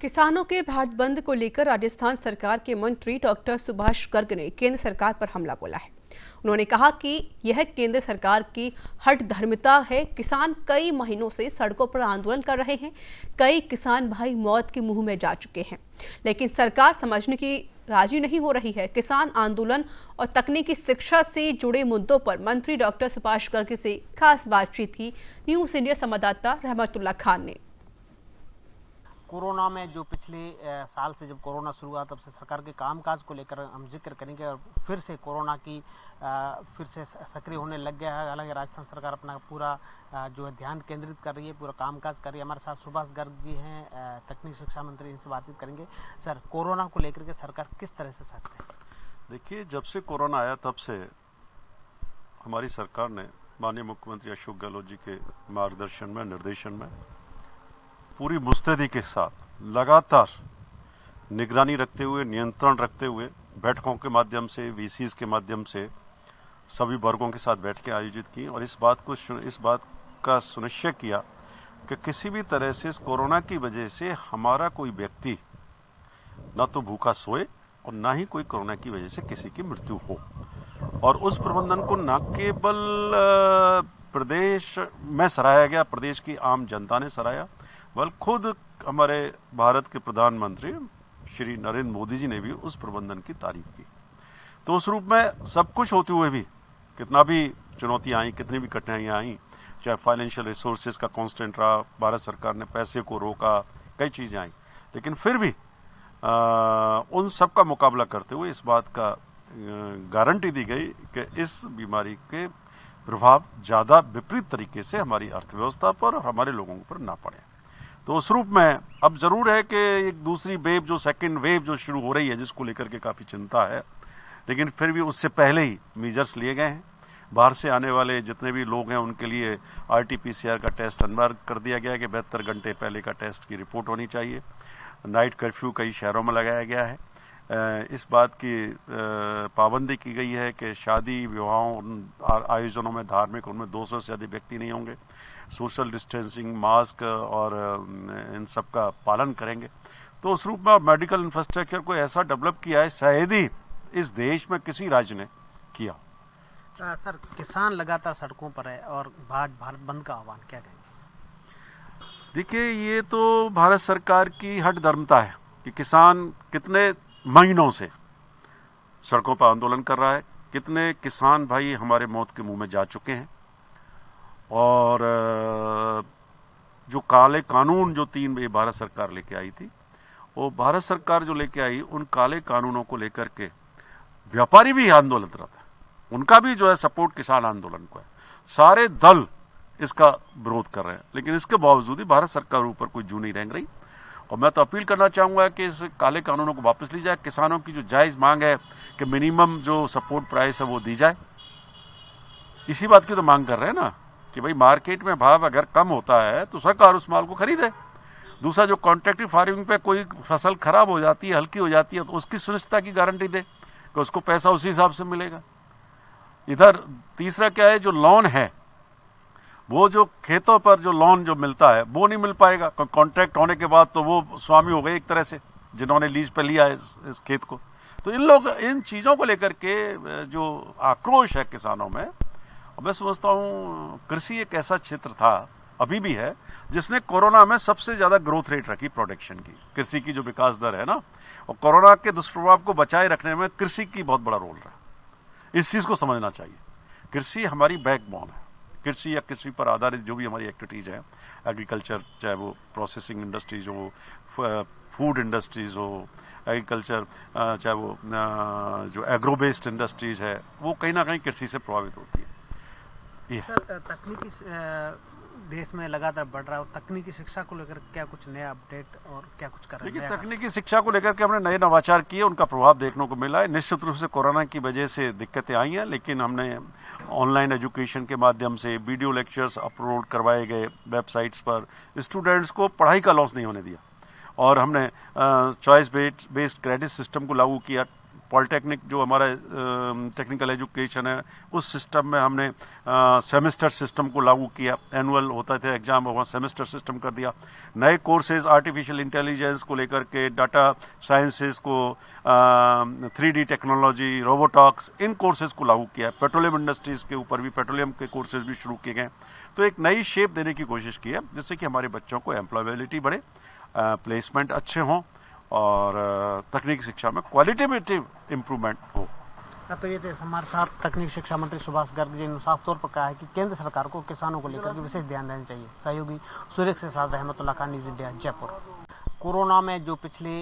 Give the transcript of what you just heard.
किसानों के भारत बंद को लेकर राजस्थान सरकार के मंत्री डॉक्टर सुभाष गर्ग ने केंद्र सरकार पर हमला बोला है। उन्होंने कहा कि यह केंद्र सरकार की हठधर्मिता है। किसान कई महीनों से सड़कों पर आंदोलन कर रहे हैं। कई किसान भाई मौत के मुंह में जा चुके हैं, लेकिन सरकार समझने की राजी नहीं हो रही है। किसान आंदोलन और तकनीकी शिक्षा से जुड़े मुद्दों पर मंत्री डॉक्टर सुभाष गर्ग से खास बातचीत की न्यूज इंडिया संवाददाता रहमतुल्लाह खान ने। कोरोना में जो पिछले साल से जब कोरोना शुरू हुआ तब से सरकार के कामकाज को लेकर हम जिक्र करेंगे और फिर से कोरोना की फिर से सक्रिय होने लग गया है। हालांकि राजस्थान सरकार अपना पूरा जो है ध्यान केंद्रित कर रही है, पूरा कामकाज कर रही है। हमारे साथ सुभाष गर्ग जी हैं, तकनीकी शिक्षा मंत्री, इनसे बातचीत करेंगे। सर, कोरोना को लेकर के सरकार किस तरह से सख्त है? देखिए, जब से कोरोना आया तब से हमारी सरकार ने माननीय मुख्यमंत्री अशोक गहलोत जी के मार्गदर्शन में, निर्देशन में पूरी मुस्तैदी के साथ लगातार निगरानी रखते हुए, नियंत्रण रखते हुए बैठकों के माध्यम से, वीसीज के माध्यम से सभी वर्गों के साथ बैठकें आयोजित की और इस बात का सुनिश्चय किया कि किसी भी तरह से इस कोरोना की वजह से हमारा कोई व्यक्ति न तो भूखा सोए और ना ही कोई कोरोना की वजह से किसी की मृत्यु हो। और उस प्रबंधन को न केवल प्रदेश में सराहा गया, प्रदेश की आम जनता ने सराहा, बल्कि खुद हमारे भारत के प्रधानमंत्री श्री नरेंद्र मोदी जी ने भी उस प्रबंधन की तारीफ की। तो उस रूप में सब कुछ होते हुए भी, कितना भी चुनौतियां आई, कितनी भी कठिनाइयां आई, चाहे फाइनेंशियल रिसोर्सेज का कांस्टेंट रहा, भारत सरकार ने पैसे को रोका, कई चीजें आई, लेकिन फिर भी उन सब का मुकाबला करते हुए इस बात का गारंटी दी गई कि इस बीमारी के प्रभाव ज्यादा विपरीत तरीके से हमारी अर्थव्यवस्था पर और हमारे लोगों पर ना पड़े। तो उस रूप में अब जरूर है कि एक दूसरी वेव, जो सेकंड वेव जो शुरू हो रही है, जिसको लेकर के काफ़ी चिंता है, लेकिन फिर भी उससे पहले ही मेजर्स लिए गए हैं। बाहर से आने वाले जितने भी लोग हैं उनके लिए RT-PCR का टेस्ट अनिवार्य कर दिया गया है कि 72 घंटे पहले का टेस्ट की रिपोर्ट होनी चाहिए। नाइट कर्फ्यू कई शहरों में लगाया गया है। इस बात की पाबंदी की गई है कि शादी, विवाहों, आयोजनों में, धार्मिक, उनमें 200 से अधिक व्यक्ति नहीं होंगे। सोशल डिस्टेंसिंग, मास्क और इन सब का पालन करेंगे। तो उस रूप में मेडिकल इंफ्रास्ट्रक्चर को ऐसा डेवलप किया है शायद ही इस देश में किसी राज्य ने किया। सर, किसान लगातार सड़कों पर है और भारत बंद का आह्वान क्या कहेंगे? देखिए, ये तो भारत सरकार की हठधर्मिता है कि किसान कितने महीनों से सड़कों पर आंदोलन कर रहा है। कितने किसान भाई हमारे मौत के मुंह में जा चुके हैं। और जो काले कानून जो 3 भारत सरकार लेके आई थी, वो भारत सरकार जो लेके आई, उन काले कानूनों को लेकर के व्यापारी भी आंदोलनरत है। उनका भी जो है सपोर्ट किसान आंदोलन को है। सारे दल इसका विरोध कर रहे हैं, लेकिन इसके बावजूद ही भारत सरकार ऊपर कोई जू नहीं रेंग रही। और मैं तो अपील करना चाहूँगा कि इस काले कानूनों को वापस ली जाए। किसानों की जो जायज़ मांग है कि मिनिमम जो सपोर्ट प्राइस है वो दी जाए, इसी बात की तो मांग कर रहे हैं ना कि भाई मार्केट में भाव अगर कम होता है तो सरकार उस माल को खरीदे। दूसरा, जो कॉन्ट्रैक्टिव फार्मिंग पे कोई फसल खराब हो जाती है, हल्की हो जाती है, तो उसकी सुनिश्चितता की गारंटी दे कि उसको पैसा उसी हिसाब से मिलेगा। इधर तीसरा क्या है, जो लोन है, वो जो खेतों पर जो लोन जो मिलता है वो नहीं मिल पाएगा। कॉन्ट्रैक्ट होने के बाद तो वो स्वामी हो गए एक तरह से, जिन्होंने लीज पे लिया है इस खेत को। तो इन चीज़ों को लेकर के जो आक्रोश है किसानों में, मैं समझता हूँ कृषि एक ऐसा क्षेत्र था, अभी भी है, जिसने कोरोना में सबसे ज़्यादा ग्रोथ रेट रखी प्रोडक्शन की। कृषि की जो विकास दर है ना, और कोरोना के दुष्प्रभाव को बचाए रखने में कृषि की बहुत बड़ा रोल रहा। इस चीज़ को समझना चाहिए। कृषि हमारी बैकबोन है। कृषि या कृषि पर आधारित जो भी हमारी एक्टिविटीज़ हैं, एग्रीकल्चर, चाहे वो प्रोसेसिंग इंडस्ट्रीज हो, फूड इंडस्ट्रीज हो, एग्रीकल्चर, चाहे वो जो एग्रो बेस्ड इंडस्ट्रीज है, वो कहीं ना कहीं कृषि से प्रभावित होती है। सर, तकनीकी देश में लगातार बढ़ रहा है और तकनीकी शिक्षा को लेकर क्या कुछ नया अपडेट और क्या कुछ कर रहे हैं? देखिए, तकनीकी शिक्षा को लेकर के हमने नए नवाचार किए, उनका प्रभाव देखने को मिला है। निश्चित रूप से कोरोना की वजह से दिक्कतें आई हैं, लेकिन हमने ऑनलाइन एजुकेशन के माध्यम से वीडियो लेक्चर्स अपलोड करवाए गए वेबसाइट्स पर। स्टूडेंट्स को पढ़ाई का लॉस नहीं होने दिया। और हमने चॉइस बेस्ड क्रेडिट सिस्टम को लागू किया। पॉलिटेक्निक जो हमारा टेक्निकल एजुकेशन है उस सिस्टम में हमने सेमेस्टर सिस्टम को लागू किया। एनुअल होता था एग्जाम, वहाँ सेमेस्टर सिस्टम कर दिया। नए कोर्सेज आर्टिफिशियल इंटेलिजेंस को लेकर के, डाटा साइंसेस को, 3D टेक्नोलॉजी, रोबोटॉक्स, इन कोर्सेज को लागू किया। पेट्रोलियम इंडस्ट्रीज के ऊपर भी पेट्रोलियम के कोर्सेज भी शुरू किए गए। तो एक नई शेप देने की कोशिश की है जिससे कि हमारे बच्चों को एम्प्लॉयबिलिटी बढ़े, प्लेसमेंट अच्छे हों और तकनीकी शिक्षा में क्वालिटेटिव इम्प्रूवमेंट हो। तो ये थे हमारे साथ तकनीक शिक्षा मंत्री सुभाष गर्ग जी ने साफ तौर पर कहा है कि केंद्र सरकार को किसानों को लेकर के विशेष ध्यान देना चाहिए। सहयोगी सुरेख के साथ रहमतुल्लाह Khan, news India, Jaipur. Corona में जो पिछले